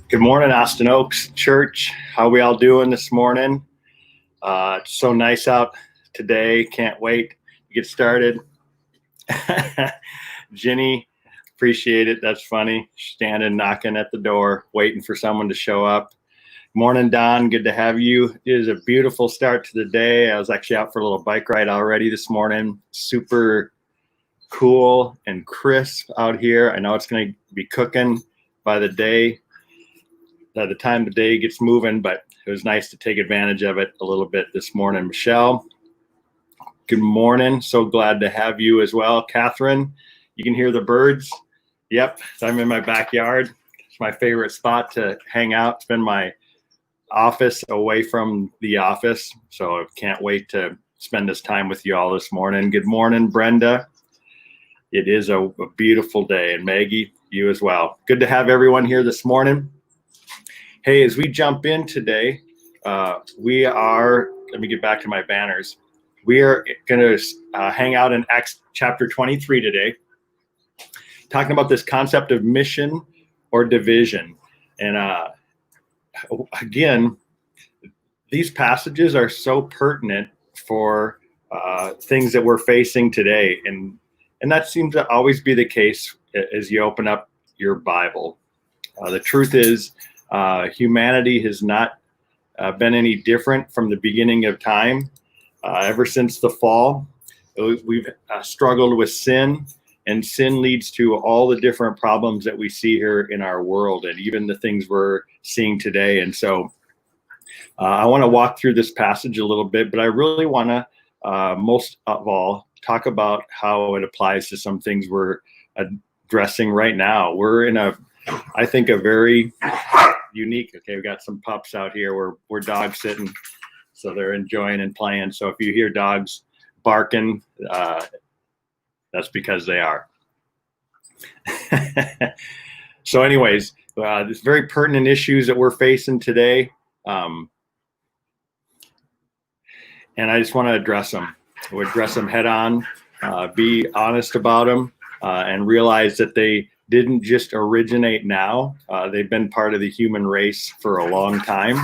Good morning, Austin Oaks Church. How we all doing this morning? It's so nice out today. Can't wait to get started. Ginny, appreciate it. That's funny. Standing, knocking at the door, waiting for someone to show up. Morning, Don. Good to have you. It is a beautiful start to the day. I was actually out for a little bike ride already this morning. Super cool and crisp out here. I know it's going to be cooking by the time the day gets moving, but it was nice to take advantage of it a little bit this morning. Michelle, good morning. So glad to have you as well. Catherine, you can hear the birds. Yep, I'm in my backyard. It's my favorite spot to hang out. It's been my office away from the office, so I can't wait to spend this time with you all this morning. Good morning, Brenda. It is a beautiful day, and Maggie, you as well. Good to have everyone here this morning. Hey, as we jump in today, let me get back to my banners. We are going to hang out in Acts chapter 23 today, talking about this concept of mission or division. And again, these passages are so pertinent for things that we're facing today. And that seems to always be the case as you open up your Bible. The truth is, humanity has not been any different from the beginning of time. Ever since the fall, we've struggled with sin, and sin leads to all the different problems that we see here in our world, and even the things we're seeing today. And so I want to walk through this passage a little bit, but I really want to, most of all, talk about how it applies to some things we're addressing right now. We're in I think a very unique, okay, we got some pups out here. We're dog sitting, so they're enjoying and playing. So if you hear dogs barking, that's because they are. So anyways, there's very pertinent issues that we're facing today. And I just want to address them. We'll address them head on, be honest about them, and realize that they didn't just originate now. They've been part of the human race for a long time,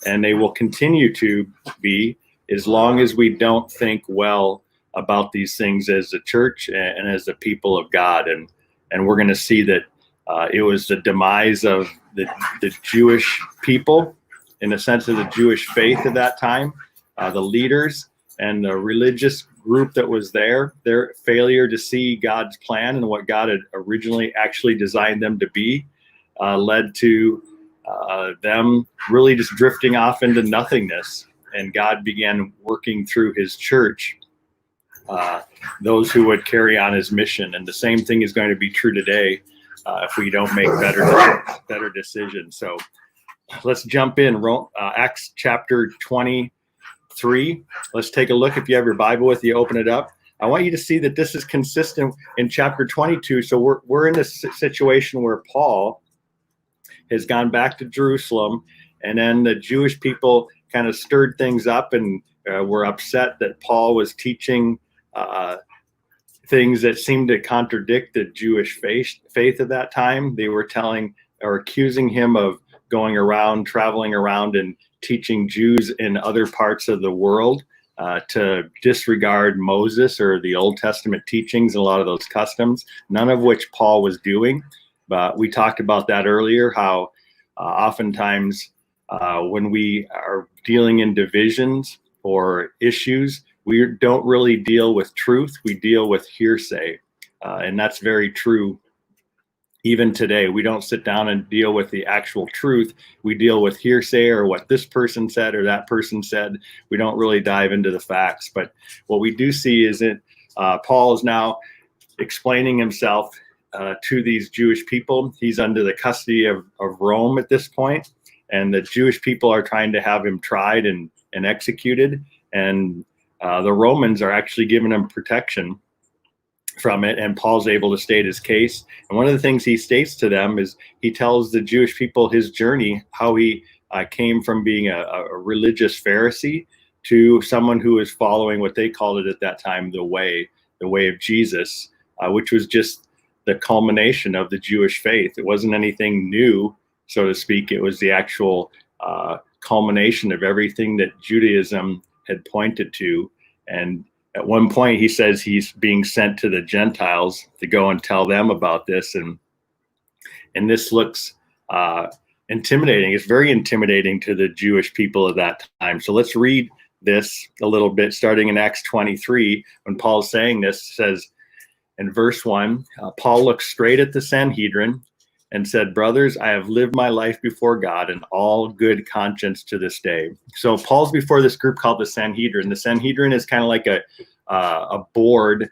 and they will continue to be as long as we don't think well about these things as a church and as the people of God. And we're going to see that it was the demise of the Jewish people, in the sense of the Jewish faith at that time, the leaders and the religious group that was there, their failure to see God's plan and what God had originally actually designed them to be, led to them really just drifting off into nothingness. And God began working through his church, those who would carry on his mission. And the same thing is going to be true today if we don't make better decisions. So let's jump in. Acts chapter 23. Let's take a look. If you have your Bible with you, open it up. I want you to see that this is consistent in chapter 22. So we're in a situation where Paul has gone back to Jerusalem, and then the Jewish people kind of stirred things up and were upset that Paul was teaching things that seemed to contradict the Jewish faith at that time. They were telling or accusing him of traveling around and teaching Jews in other parts of the world to disregard Moses or the Old Testament teachings and a lot of those customs, none of which Paul was doing. But we talked about that earlier, how oftentimes when we are dealing in divisions or issues, we don't really deal with truth, we deal with hearsay. And that's very true. Even today, we don't sit down and deal with the actual truth. We deal with hearsay or what this person said or that person said. We don't really dive into the facts. But what we do see is that Paul is now explaining himself to these Jewish people. He's under the custody of Rome at this point, and the Jewish people are trying to have him tried and executed. And the Romans are actually giving him protection from it, and Paul's able to state his case. And one of the things he states to them is he tells the Jewish people his journey, how he came from being a religious Pharisee to someone who was following what they called it at that time, the way of Jesus, which was just the culmination of the Jewish faith. It wasn't anything new so to speak. It was the actual culmination of everything that Judaism had pointed to. And at one point, he says he's being sent to the Gentiles to go and tell them about this. And this looks intimidating. It's very intimidating to the Jewish people of that time. So let's read this a little bit, starting in Acts 23, when Paul's saying this. Says in verse 1, Paul looked straight at the Sanhedrin and said, "Brothers, I have lived my life before God in all good conscience to this day." So Paul's before this group called the Sanhedrin. The Sanhedrin is kind of like a board,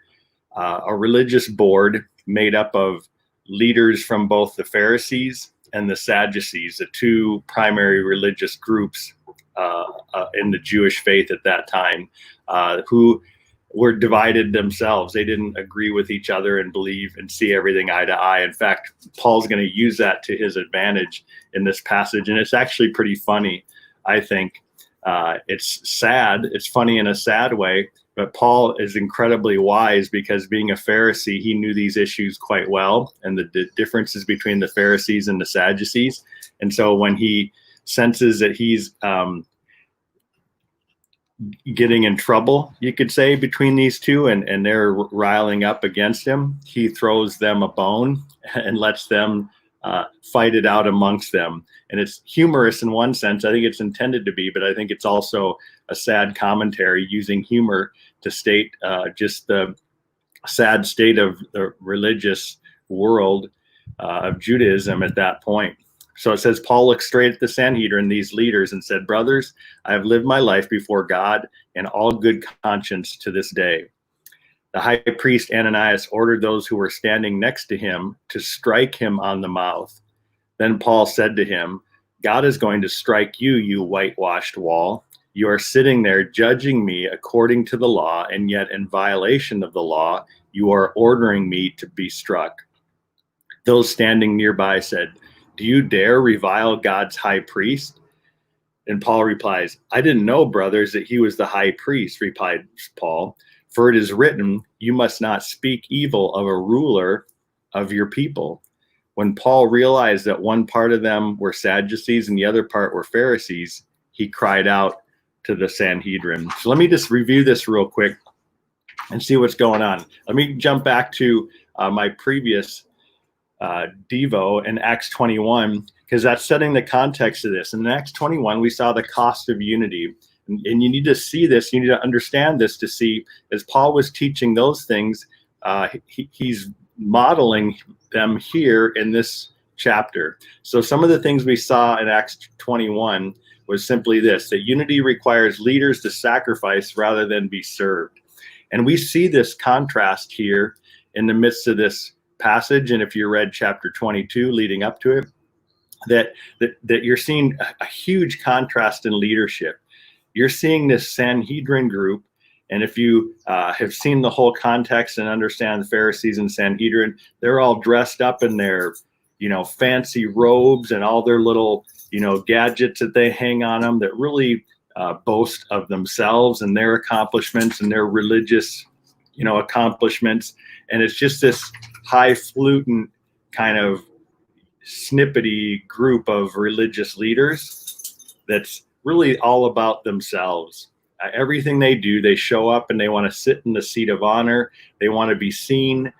a religious board made up of leaders from both the Pharisees and the Sadducees, the two primary religious groups in the Jewish faith at that time, who were divided themselves. They didn't agree with each other and believe and see everything eye to eye. In fact, Paul's going to use that to his advantage in this passage. And it's actually pretty funny, I think. It's sad. It's funny in a sad way. But Paul is incredibly wise because being a Pharisee, he knew these issues quite well and the differences between the Pharisees and the Sadducees. And so when he senses that he's getting in trouble, you could say, between these two, and they're riling up against him, he throws them a bone and lets them fight it out amongst them. And it's humorous in one sense. I think it's intended to be, but I think it's also a sad commentary using humor to state just the sad state of the religious world of Judaism at that point. So it says, Paul looked straight at the Sanhedrin, these leaders, and said, "Brothers, I have lived my life before God in all good conscience to this day." The high priest Ananias ordered those who were standing next to him to strike him on the mouth. Then Paul said to him, "God is going to strike you, you whitewashed wall. You are sitting there judging me according to the law, and yet in violation of the law, you are ordering me to be struck." Those standing nearby said, "Do you dare revile God's high priest?" And Paul replies, "I didn't know, brothers, that he was the high priest," replied Paul. "For it is written, you must not speak evil of a ruler of your people." When Paul realized that one part of them were Sadducees and the other part were Pharisees, he cried out to the Sanhedrin. So let me just review this real quick and see what's going on. Let me jump back to my previous Devo in Acts 21, because that's setting the context of this. In Acts 21, we saw the cost of unity. And you need to see this, you need to understand this to see, as Paul was teaching those things, he's modeling them here in this chapter. So some of the things we saw in Acts 21 was simply this, that unity requires leaders to sacrifice rather than be served. And we see this contrast here in the midst of this passage. And if you read chapter 22 leading up to it, that you're seeing a huge contrast in leadership. You're seeing this Sanhedrin group, and if you have seen the whole context and understand the Pharisees and Sanhedrin, they're all dressed up in their, fancy robes and all their little, gadgets that they hang on them that really boast of themselves and their accomplishments and their religious, accomplishments. And it's just this highfalutin kind of snippety group of religious leaders that's really all about themselves. Everything they do, they show up and they want to sit in the seat of honor. They want to be seen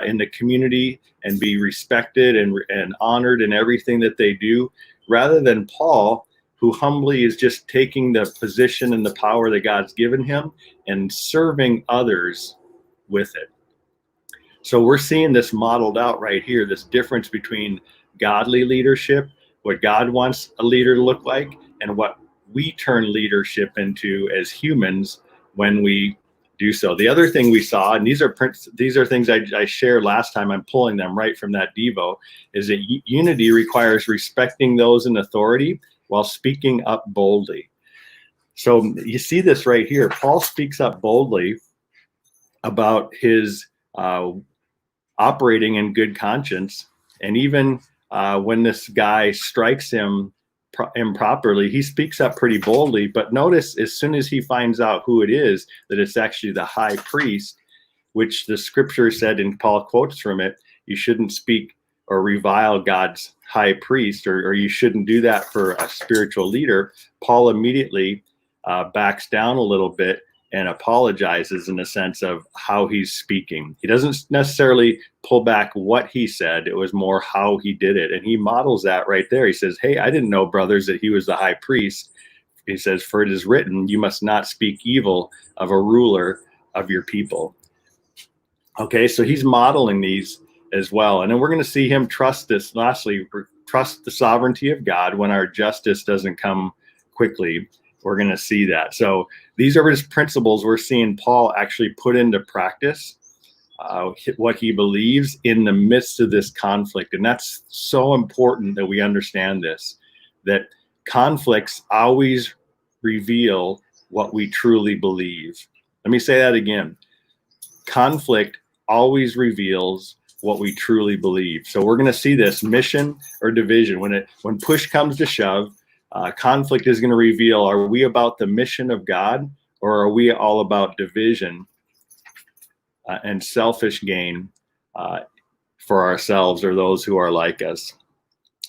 in the community and be respected and honored in everything that they do, rather than Paul, who humbly is just taking the position and the power that God's given him and serving others with it. So we're seeing this modeled out right here, this difference between godly leadership, what God wants a leader to look like, and what we turn leadership into as humans when we do so. The other thing we saw, and these are things I shared last time, I'm pulling them right from that Devo, is that unity requires respecting those in authority while speaking up boldly. So you see this right here. Paul speaks up boldly about his operating in good conscience, and even when this guy strikes him improperly, he speaks up pretty boldly. But notice, as soon as he finds out who it is, that it's actually the high priest, which the scripture said, and Paul quotes from it, you shouldn't speak or revile God's high priest, or you shouldn't do that for a spiritual leader, Paul immediately backs down a little bit and apologizes in the sense of how he's speaking. He doesn't necessarily pull back what he said. It was more how he did it. And he models that right there. He says, hey, I didn't know, brothers, that he was the high priest. He says, for it is written, you must not speak evil of a ruler of your people. Okay, so he's modeling these as well. And then we're going to see him trust this. Lastly, trust the sovereignty of God when our justice doesn't come quickly. We're going to see that. So these are his principles we're seeing Paul actually put into practice, what he believes in the midst of this conflict. And that's so important that we understand this, that conflicts always reveal what we truly believe. Let me say that again. Conflict always reveals what we truly believe. So we're going to see this mission or division. When push comes to shove, conflict is going to reveal, are we about the mission of God, or are we all about division and selfish gain for ourselves or those who are like us?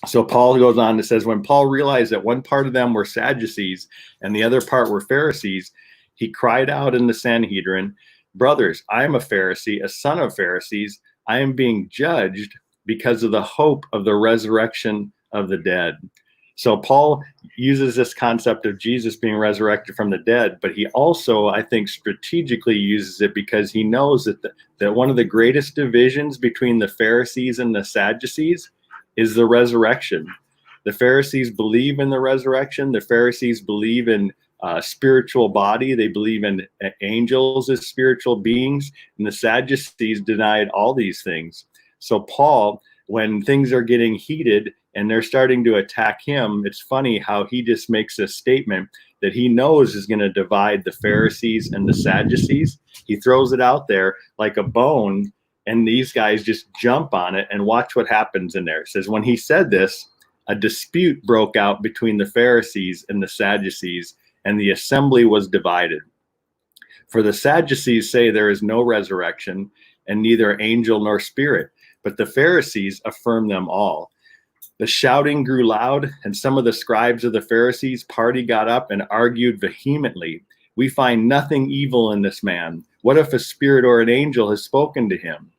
So Paul goes on and says, when Paul realized that one part of them were Sadducees and the other part were Pharisees, he cried out in the Sanhedrin, brothers, I am a Pharisee, a son of Pharisees. I am being judged because of the hope of the resurrection of the dead. So Paul uses this concept of Jesus being resurrected from the dead, but he also, I think, strategically uses it because he knows that one of the greatest divisions between the Pharisees and the Sadducees is the resurrection. The Pharisees believe in the resurrection. The Pharisees believe in spiritual body. They believe in angels as spiritual beings, and the Sadducees denied all these things. So Paul, when things are getting heated and they're starting to attack him, it's funny how he just makes a statement that he knows is going to divide the Pharisees and the Sadducees. He throws it out there like a bone, and these guys just jump on it, and watch what happens in there. It says, when he said this, a dispute broke out between the Pharisees and the Sadducees, and the assembly was divided. For the Sadducees say there is no resurrection, and neither angel nor spirit, but the Pharisees affirm them all. The shouting grew loud, and some of the scribes of the Pharisees' party got up and argued vehemently. We find nothing evil in this man. What if a spirit or an angel has spoken to him?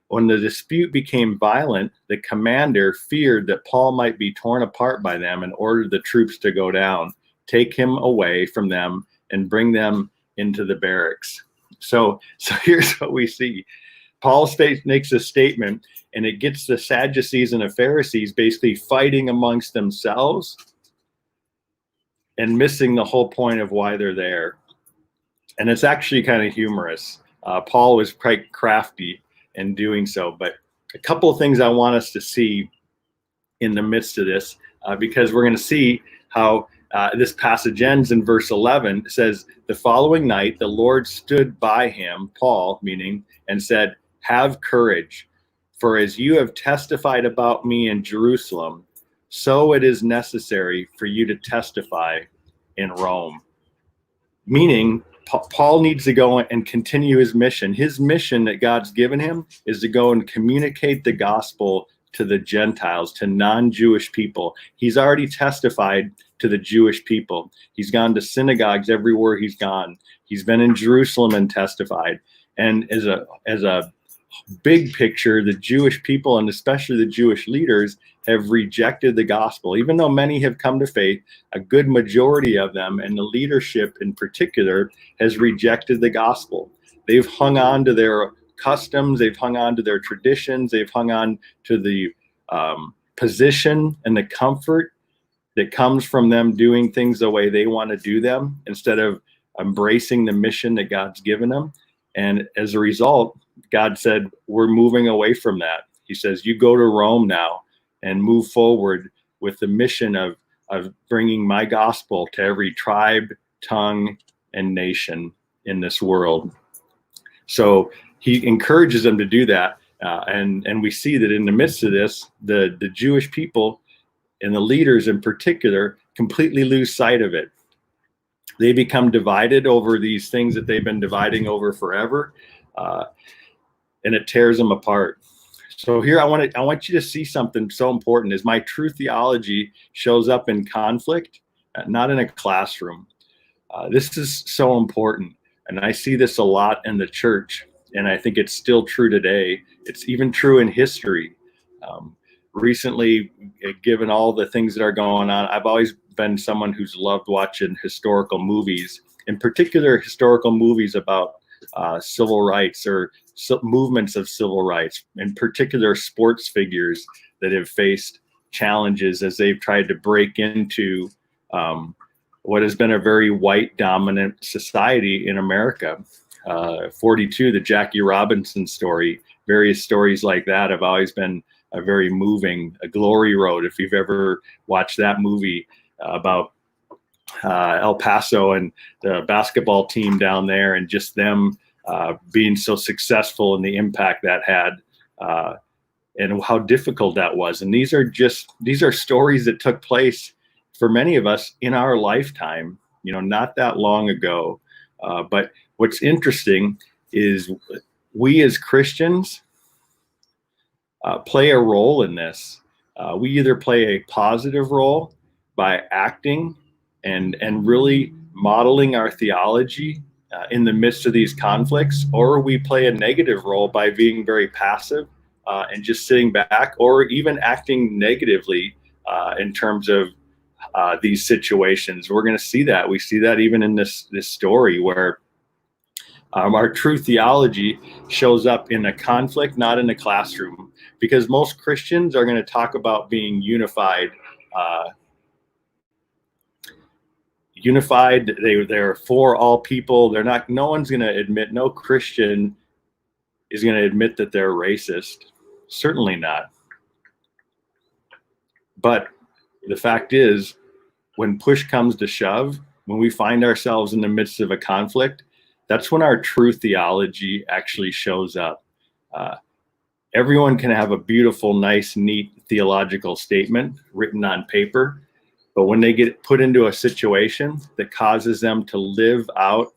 When the dispute became violent, the commander feared that Paul might be torn apart by them and ordered the troops to go down, take him away from them, and bring them into the barracks. So here's what we see. Paul makes a statement, and it gets the Sadducees and the Pharisees basically fighting amongst themselves and missing the whole point of why they're there. And it's actually kind of humorous. Paul was quite crafty in doing so. But a couple of things I want us to see in the midst of this, because we're going to see how this passage ends in verse 11. It says, the following night, the Lord stood by him, Paul, meaning, and said, have courage, for as you have testified about me in Jerusalem, so it is necessary for you to testify in Rome. Meaning, Paul needs to go and continue his mission. His mission that God's given him is to go and communicate the gospel to the Gentiles, to non-Jewish people. He's already testified to the Jewish people. He's gone to synagogues everywhere he's gone. He's been in Jerusalem and testified. And as a big picture, the Jewish people, and especially the Jewish leaders, have rejected the gospel. Even though many have come to faith, a good majority of them, and the leadership in particular, has rejected the gospel. They've hung on to their customs, they've hung on to their traditions, they've hung on to the position and the comfort that comes from them doing things the way they want to do them instead of embracing the mission that God's given them. And as a result, God said, we're moving away from that. He says, you go to Rome now and move forward with the mission of bringing my gospel to every tribe, tongue, and nation in this world. So he encourages them to do that. And we see that in the midst of this, the Jewish people and the leaders in particular completely lose sight of it. They become divided over these things that they've been dividing over forever. And it tears them apart. So here I want you to see something so important is my true theology shows up in conflict, not in a classroom. This is so important. And I see this a lot in the church. And I think it's still true today. It's even true in history. Um, Recently, given all the things that are going on, I've always been someone who's loved watching historical movies, in particular, historical movies about civil rights or movements of civil rights, in particular, sports figures that have faced challenges as they've tried to break into what has been a very white dominant society in America. 42, the Jackie Robinson story, various stories like that have always been a very moving. A Glory Road, if you've ever watched that movie about El Paso and the basketball team down there and just them being so successful and the impact that had and how difficult that was. And these are stories that took place for many of us in our lifetime, not that long ago. But what's interesting is we as Christians play a role in this. We either play a positive role by acting and really modeling our theology in the midst of these conflicts, or we play a negative role by being very passive and just sitting back, or even acting negatively in terms of these situations. We're going to see that. We see that even in this story where our true theology shows up in a conflict, not in a classroom, because most Christians are going to talk about being unified. They're for all people. They're not. No one's going to admit. No Christian is going to admit that they're racist. Certainly not. But the fact is, when push comes to shove, when we find ourselves in the midst of a conflict, that's when our true theology actually shows up. Everyone can have a beautiful, nice, neat theological statement written on paper, but when they get put into a situation that causes them to live out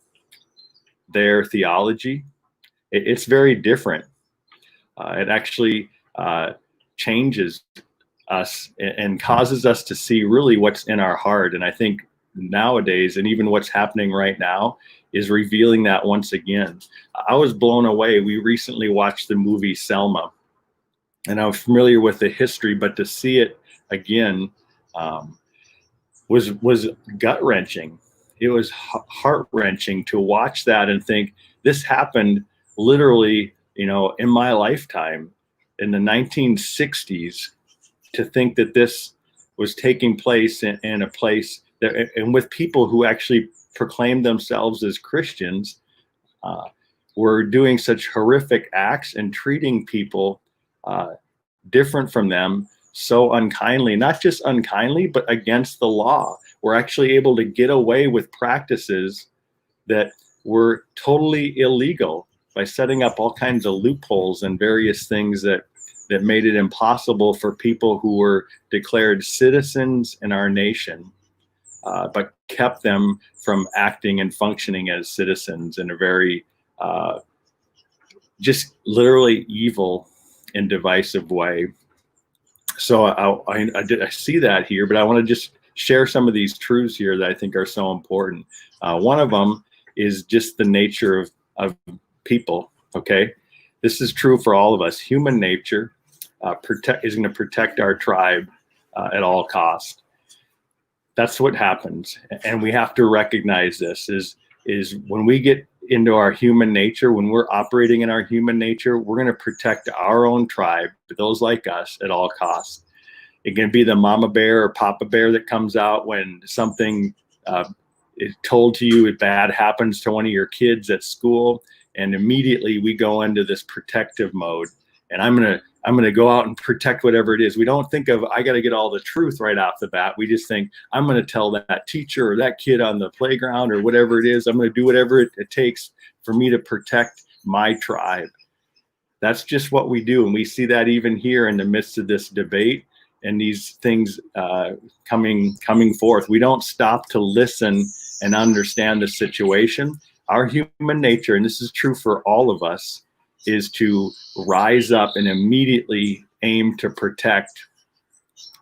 their theology, it's very different. It actually changes us and causes us to see really what's in our heart. And I think nowadays, and even what's happening right now, is revealing that once again. I was blown away. We recently watched the movie Selma, and I was familiar with the history, but to see it again was gut-wrenching. It was heart-wrenching to watch that and think, this happened literally, in my lifetime, in the 1960s, to think that this was taking place in a place that, and with people who actually proclaimed themselves as Christians, were doing such horrific acts and treating people different from them so unkindly, not just unkindly, but against the law. We're actually able to get away with practices that were totally illegal by setting up all kinds of loopholes and various things that made it impossible for people who were declared citizens in our nation, but kept them from acting and functioning as citizens in a very just literally evil and divisive way. So I see that here, but I want to just share some of these truths here that I think are so important. One of them is just the nature of people, okay? This is true for all of us. Human nature is going to protect our tribe at all costs. That's what happens. And we have to recognize this is when we get into our human nature, when we're operating in our human nature, we're going to protect our own tribe, those like us, at all costs. It can be the mama bear or papa bear that comes out when something is told to you bad happens to one of your kids at school, and immediately we go into this protective mode. And I'm gonna go out and protect whatever it is. We don't think of, I got to get all the truth right off the bat. We just think, I'm going to tell that teacher or that kid on the playground or whatever it is, I'm going to do whatever it takes for me to protect my tribe. That's just what we do. And we see that even here in the midst of this debate and these things coming forth. We don't stop to listen and understand the situation. Our human nature, and this is true for all of us, is to rise up and immediately aim to protect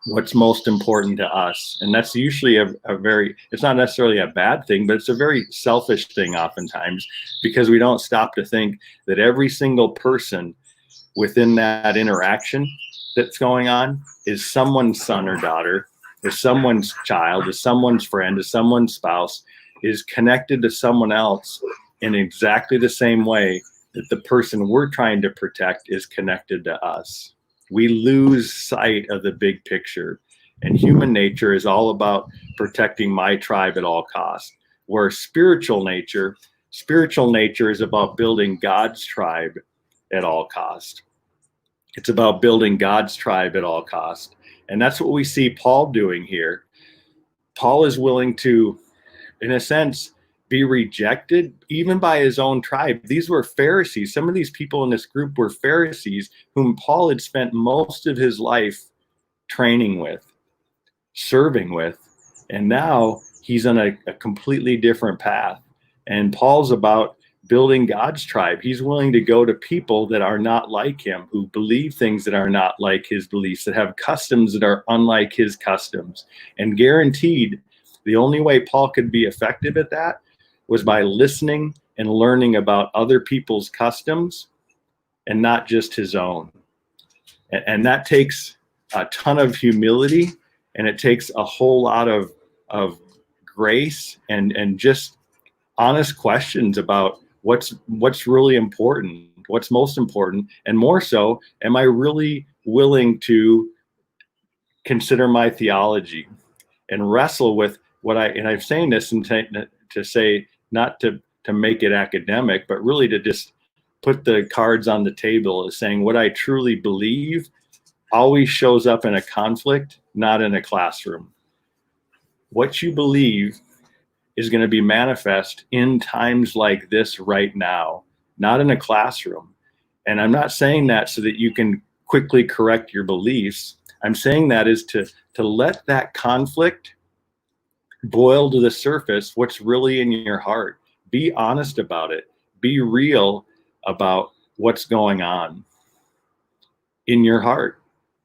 what's most important to us. And that's usually a very, it's not necessarily a bad thing, but it's a very selfish thing oftentimes, because we don't stop to think that every single person within that interaction that's going on is someone's son or daughter, is someone's child, is someone's friend, is someone's spouse, is connected to someone else in exactly the same way that the person we're trying to protect is connected to us. We lose sight of the big picture, and human nature is all about protecting my tribe at all costs. Where spiritual nature is about building God's tribe at all costs. It's about building God's tribe at all costs. And that's what we see Paul doing here. Paul is willing to, in a sense, be rejected even by his own tribe. These were Pharisees. Some of these people in this group were Pharisees whom Paul had spent most of his life training with, serving with, and now he's on a completely different path. And Paul's about building God's tribe. He's willing to go to people that are not like him, who believe things that are not like his beliefs, that have customs that are unlike his customs. And guaranteed, the only way Paul could be effective at that was by listening and learning about other people's customs and not just his own. And that takes a ton of humility, and it takes a whole lot of grace and just honest questions about what's really important, what's most important, and more so, am I really willing to consider my theology and wrestle with and I'm saying this to say, not to make it academic, but really to just put the cards on the table as saying what I truly believe always shows up in a conflict, not in a classroom. What you believe is going to be manifest in times like this right now, not in a classroom. And I'm not saying that so that you can quickly correct your beliefs. I'm saying that is to let that conflict boil to the surface what's really in your heart. Be honest about it. Be real about what's going on in your heart,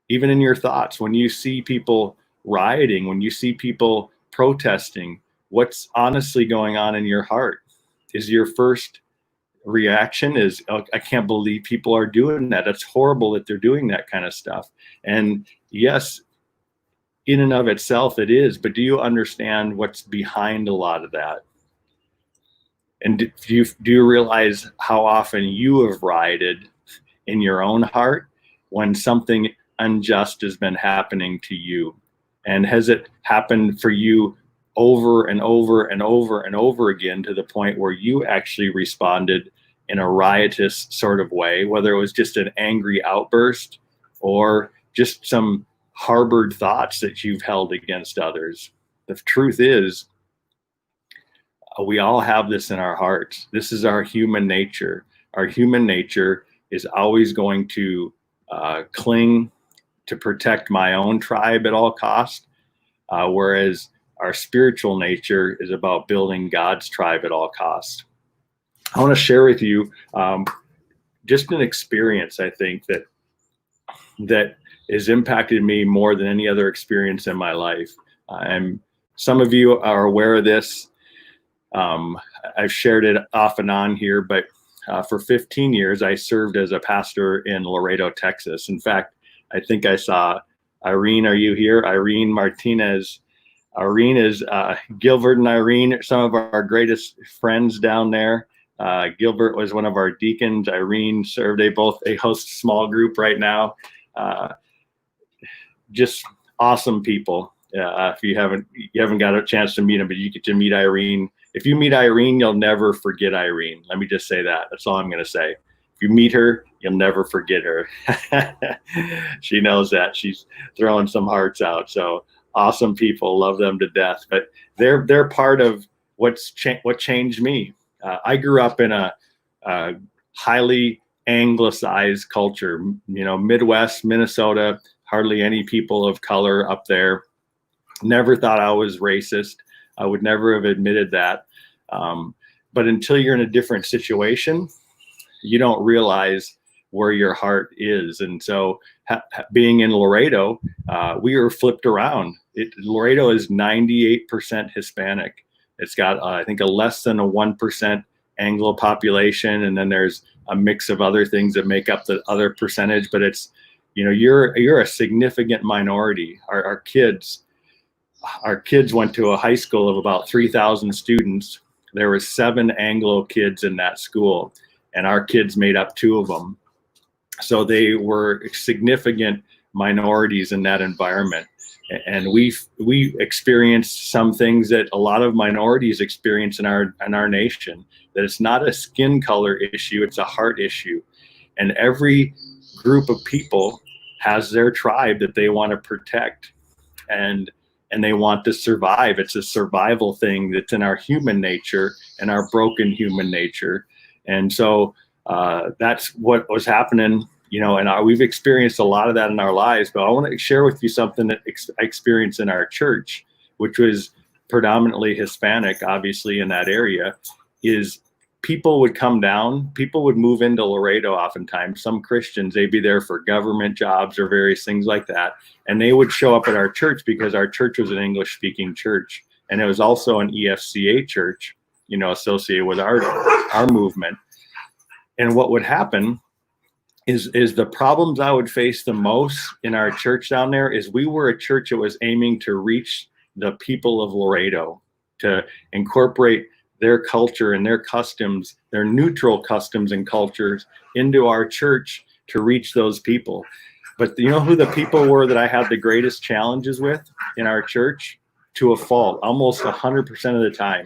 even in your thoughts. When you see people rioting, when you see people protesting, what's honestly going on in your heart? Is your first reaction is, oh, I can't believe people are doing that. That's horrible that they're doing that kind of stuff. And yes, in and of itself, it is, but do you understand what's behind a lot of that? And do you realize how often you have rioted in your own heart when something unjust has been happening to you? And has it happened for you over and over and over and over again to the point where you actually responded in a riotous sort of way, whether it was just an angry outburst or just some harbored thoughts that you've held against others? The truth is, we all have this in our hearts. This is our human nature. Our human nature is always going to cling to protect my own tribe at all costs, whereas our spiritual nature is about building God's tribe at all costs. I want to share with you just an experience, I think, that has impacted me more than any other experience in my life. And some of you are aware of this. I've shared it off and on here, but for 15 years, I served as a pastor in Laredo, Texas. In fact, I think I saw Irene. Are you here? Irene Martinez. Irene is Gilbert and Irene, some of our greatest friends down there. Gilbert was one of our deacons. Irene served. They host a small group right now. Just awesome people. If you haven't got a chance to meet them, but you get to meet Irene. If you meet Irene, you'll never forget Irene. Let me just say that. That's all I'm going to say. If you meet her, you'll never forget her. She knows that. She's throwing some hearts out. So awesome people, love them to death. But they're part of what changed me. I grew up in a highly anglicized culture. Midwest Minnesota, hardly any people of color up there. Never thought I was racist. I would never have admitted that. But until you're in a different situation, you don't realize where your heart is. And so being in Laredo, we were flipped around. Laredo is 98% Hispanic. It's got, I think, a less than a 1% Anglo population. And then there's a mix of other things that make up the other percentage, but it's, you're a significant minority. Our kids went to a high school of about 3,000 students. There were 7 Anglo kids in that school, and our kids made up 2 of them. So they were significant minorities in that environment. And we experienced some things that a lot of minorities experience in our nation, that it's not a skin color issue, it's a heart issue. And every group of people has their tribe that they want to protect, and they want to survive. It's a survival thing that's in our human nature and our broken human nature. And so that's what was happening, and we've experienced a lot of that in our lives. But I want to share with you something that I experienced in our church, which was predominantly Hispanic, obviously, in that area, is people would come down, people would move into Laredo oftentimes. Some Christians, they'd be there for government jobs or various things like that. And they would show up at our church because our church was an English-speaking church. And it was also an EFCA church, associated with our movement. And what would happen is the problems I would face the most in our church down there is we were a church that was aiming to reach the people of Laredo, to incorporate their culture and their customs, their neutral customs and cultures into our church to reach those people. But you know who the people were that I had the greatest challenges with in our church? To a fault, almost 100% of the time.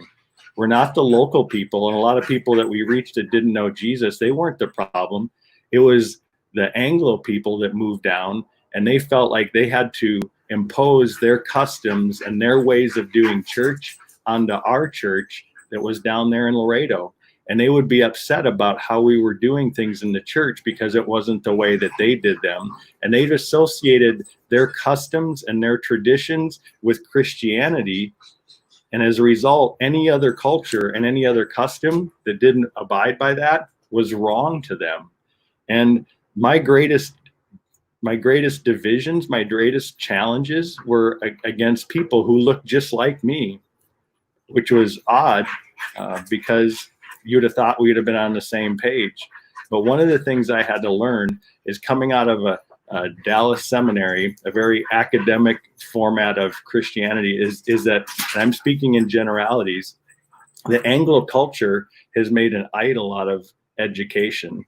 We're not the local people, and a lot of people that we reached that didn't know Jesus, they weren't the problem. It was the Anglo people that moved down, and they felt like they had to impose their customs and their ways of doing church onto our church that was down there in Laredo. And they would be upset about how we were doing things in the church because it wasn't the way that they did them. And they'd associated their customs and their traditions with Christianity. And as a result, any other culture and any other custom that didn't abide by that was wrong to them. And my greatest divisions, my greatest challenges were against people who looked just like me, which was odd because you'd have thought we'd have been on the same page. But one of the things I had to learn is coming out of a Dallas seminary, a very academic format of Christianity, is that, and I'm speaking in generalities, the Anglo culture has made an idol out of education.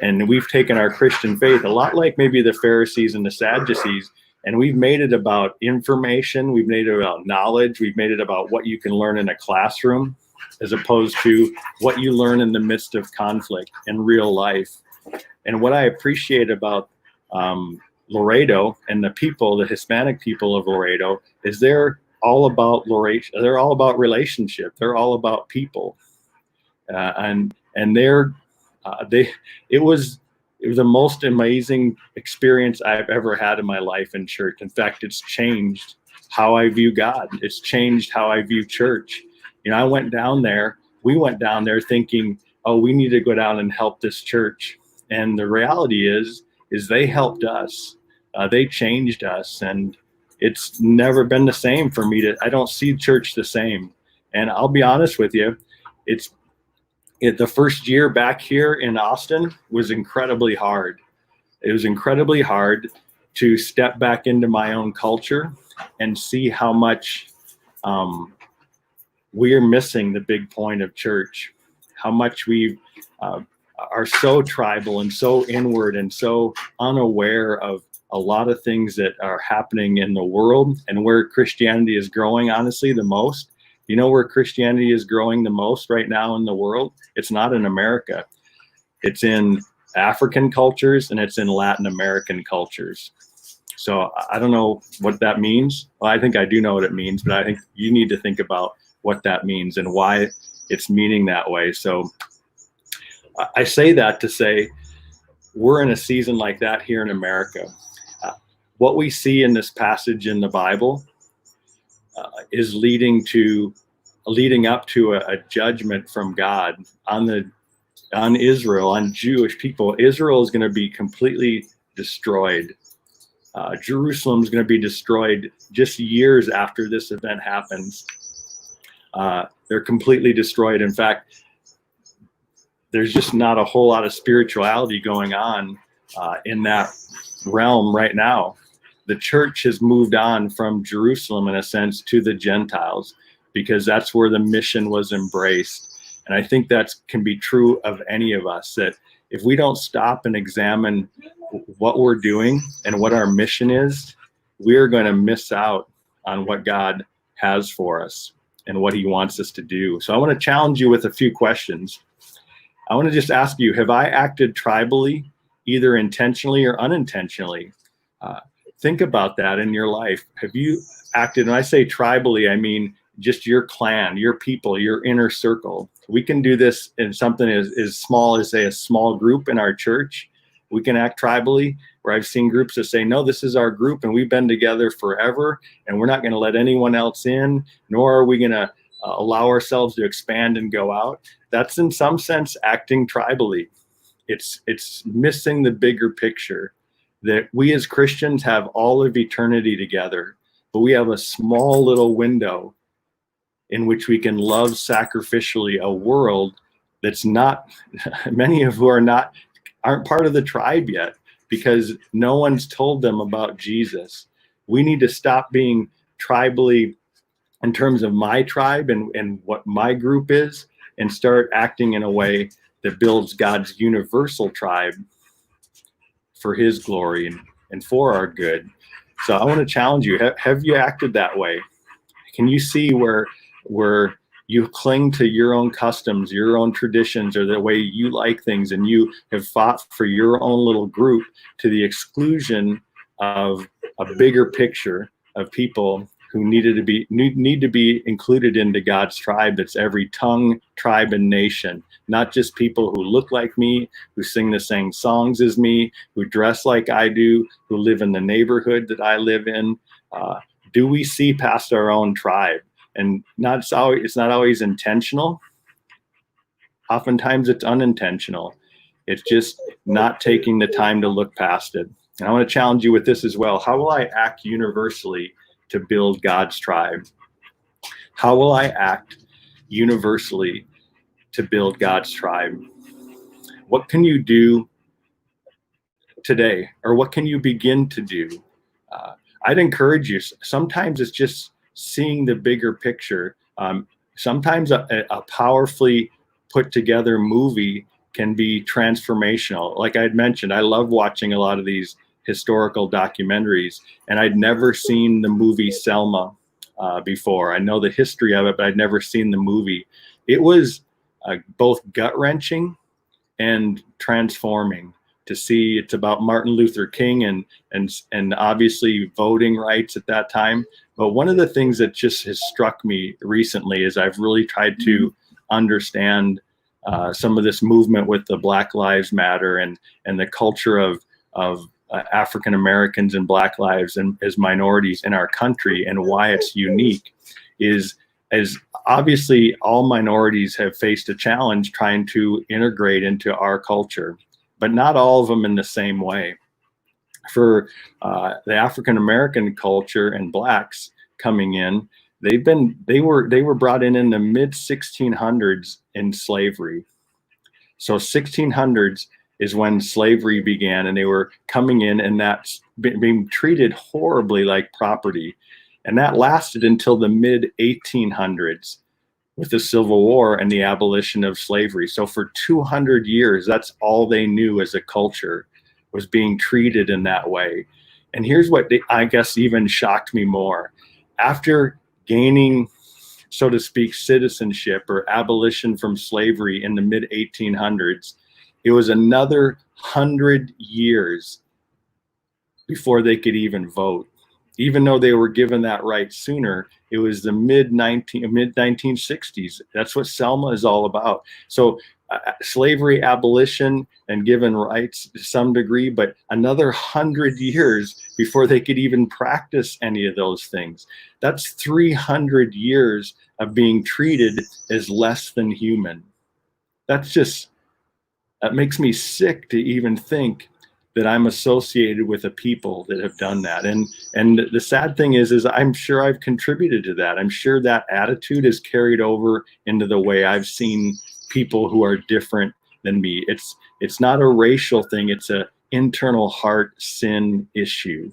And we've taken our Christian faith, a lot like maybe the Pharisees and the Sadducees, and we've made it about information, we've made it about knowledge, we've made it about what you can learn in a classroom, as opposed to what you learn in the midst of conflict in real life. And what I appreciate about Laredo and the people, the Hispanic people of Laredo, is they're all about they're all about relationship. They're all about people, and it was the most amazing experience I've ever had in my life in church. In fact, it's changed how I view God. It's changed how I view church. I went down there. We went down there thinking, oh, we need to go down and help this church. And the reality is they helped us. They changed us, and it's never been the same for me. I don't see church the same. And I'll be honest with you, the first year back here in Austin was incredibly hard. It was incredibly hard to step back into my own culture and see how much we're missing the big point of church, how much we are so tribal and so inward and so unaware of a lot of things that are happening in the world, and where Christianity is growing, honestly, the most. You know where Christianity is growing the most right now in the world? It's not in America. It's in African cultures, and it's in Latin American cultures. So I don't know what that means. Well, I think I do know what it means, but I think you need to think about what that means and why it's meaning that way. So I say that to say we're in a season like that here in America. What we see in this passage in the Bible is leading up to a judgment from God on the on Israel, on Jewish people. Israel is going to be completely destroyed. Jerusalem is going to be destroyed just years after this event happens. They're completely destroyed. In fact, there's just not a whole lot of spirituality going on in that realm right now. The church has moved on from Jerusalem, in a sense, to the Gentiles, because that's where the mission was embraced. And I think that can be true of any of us, that if we don't stop and examine what we're doing and what our mission is, we're going to miss out on what God has for us and what he wants us to do. So I want to challenge you with a few questions. I want to just ask you, have I acted tribally, either intentionally or unintentionally? Think about that in your life. Have you acted, and I say tribally, I mean just your clan, your people, your inner circle. We can do this in something as small as, say, a small group in our church. We can act tribally, where I've seen groups that say, no, this is our group and we've been together forever and we're not going to let anyone else in, nor are we going to allow ourselves to expand and go out. That's in some sense acting tribally. It's missing the bigger picture, that we as Christians have all of eternity together, but we have a small little window in which we can love sacrificially a world that's not, many of who aren't part of the tribe yet, because no one's told them about Jesus. We need to stop being tribally in terms of my tribe and what my group is, and start acting in a way that builds God's universal tribe for his glory and for our good. So I want to challenge you. Have you acted that way? Can you see where you cling to your own customs, your own traditions, or the way you like things, and you have fought for your own little group to the exclusion of a bigger picture of people who need to be included into God's tribe? That's every tongue, tribe, and nation, not just people who look like me, who sing the same songs as me, who dress like I do, who live in the neighborhood that I live in. Do we see past our own tribe? And it's not always intentional. Oftentimes it's unintentional. It's just not taking the time to look past it. And I want to challenge you with this as well. How will I act universally to build God's tribe? How will I act universally to build God's tribe? What can you do today? Or what can you begin to do? I'd encourage you. Sometimes it's just seeing the bigger picture. Sometimes a powerfully put together movie can be transformational. Like I'd mentioned, I love watching a lot of these historical documentaries, and I'd never seen the movie Selma before. I know the history of it, but I'd never seen the movie. It was both gut-wrenching and transforming to see. It's about Martin Luther King and obviously voting rights at that time. But one of the things that just has struck me recently is I've really tried to understand some of this movement with the Black Lives Matter and the culture of African Americans and Black lives and as minorities in our country, and why it's unique is, as obviously all minorities have faced a challenge trying to integrate into our culture, but not all of them in the same way. For the African American culture and Blacks coming in, they were brought in the mid 1600s in slavery. So 1600s is when slavery began, and they were coming in, and that's being treated horribly like property. And that lasted until the mid 1800s with the Civil War and the abolition of slavery. So for 200 years, that's all they knew as a culture, was being treated in that way. And here's what I guess even shocked me more. After gaining, so to speak, citizenship or abolition from slavery in the mid 1800s, it was another 100 years before they could even vote. Even though they were given that right sooner, it was the mid 1960s. That's what Selma is all about. So slavery abolition and given rights to some degree, but another 100 years before they could even practice any of those things. That's 300 years of being treated as less than human. That's just That makes me sick to even think that I'm associated with a people that have done that. And the sad thing is I'm sure I've contributed to that. I'm sure that attitude is carried over into the way I've seen people who are different than me. It's not a racial thing. It's a internal heart sin issue.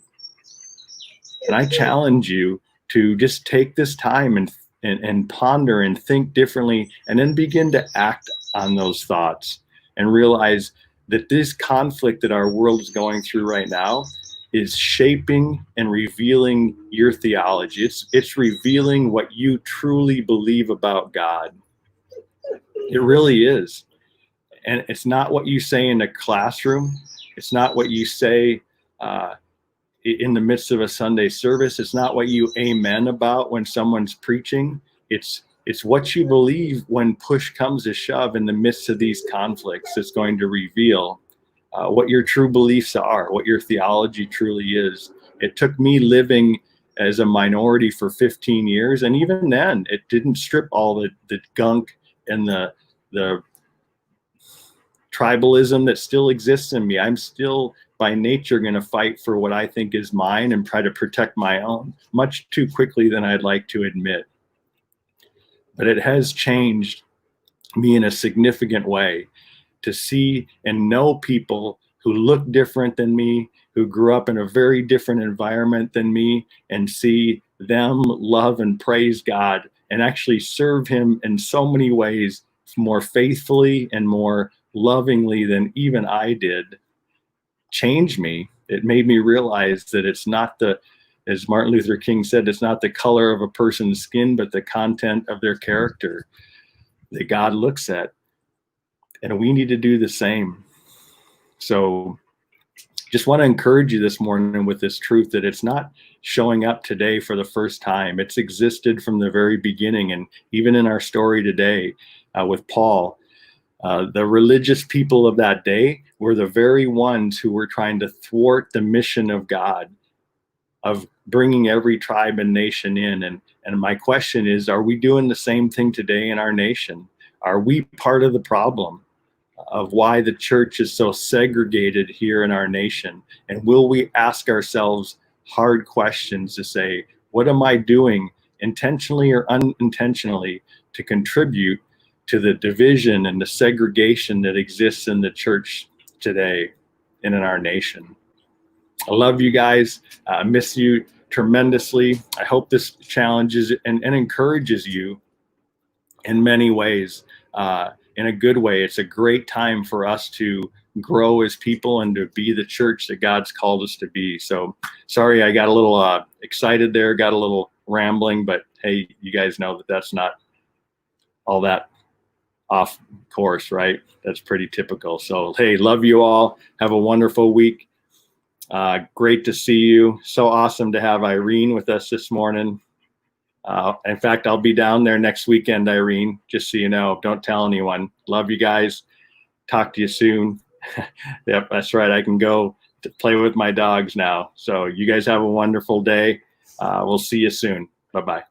And I challenge you to just take this time and ponder and think differently, and then begin to act on those thoughts and realize that this conflict that our world is going through right now is shaping and revealing your theology. It's revealing what you truly believe about God. It really is. And it's not what you say in a classroom. It's not what you say in the midst of a Sunday service. It's not what you amen about when someone's preaching. It's what you believe when push comes to shove in the midst of these conflicts that's going to reveal what your true beliefs are, what your theology truly is. It took me living as a minority for 15 years, and even then, it didn't strip all the gunk and the tribalism that still exists in me. I'm still by nature going to fight for what I think is mine and try to protect my own much too quickly than I'd like to admit. But it has changed me in a significant way to see and know people who look different than me, who grew up in a very different environment than me, and see them love and praise God and actually serve him in so many ways more faithfully and more lovingly than even I did. Changed me. It made me realize that it's not as Martin Luther King said, it's not the color of a person's skin, but the content of their character that God looks at. And we need to do the same. So just want to encourage you this morning with this truth that it's not showing up today for the first time. It's existed from the very beginning. And even in our story today with Paul, the religious people of that day were the very ones who were trying to thwart the mission of God, of bringing every tribe and nation in. And my question is, are we doing the same thing today in our nation? Are we part of the problem of why the church is so segregated here in our nation? And will we ask ourselves hard questions to say, what am I doing intentionally or unintentionally to contribute to the division and the segregation that exists in the church today and in our nation? I love you guys. I miss you tremendously. I hope this challenges and encourages you in many ways, in a good way. It's a great time for us to grow as people and to be the church that God's called us to be. So sorry, I got a little excited there, got a little rambling, but hey, you guys know that that's not all that off course, right? That's pretty typical. So, hey, love you all. Have a wonderful week. Great to see you. So awesome to have Irene with us this morning. In fact, I'll be down there next weekend, Irene, just so you know. Don't tell anyone. Love you guys. Talk to you soon. Yep, that's right. I can go to play with my dogs now. So you guys have a wonderful day. We'll see you soon. Bye-bye.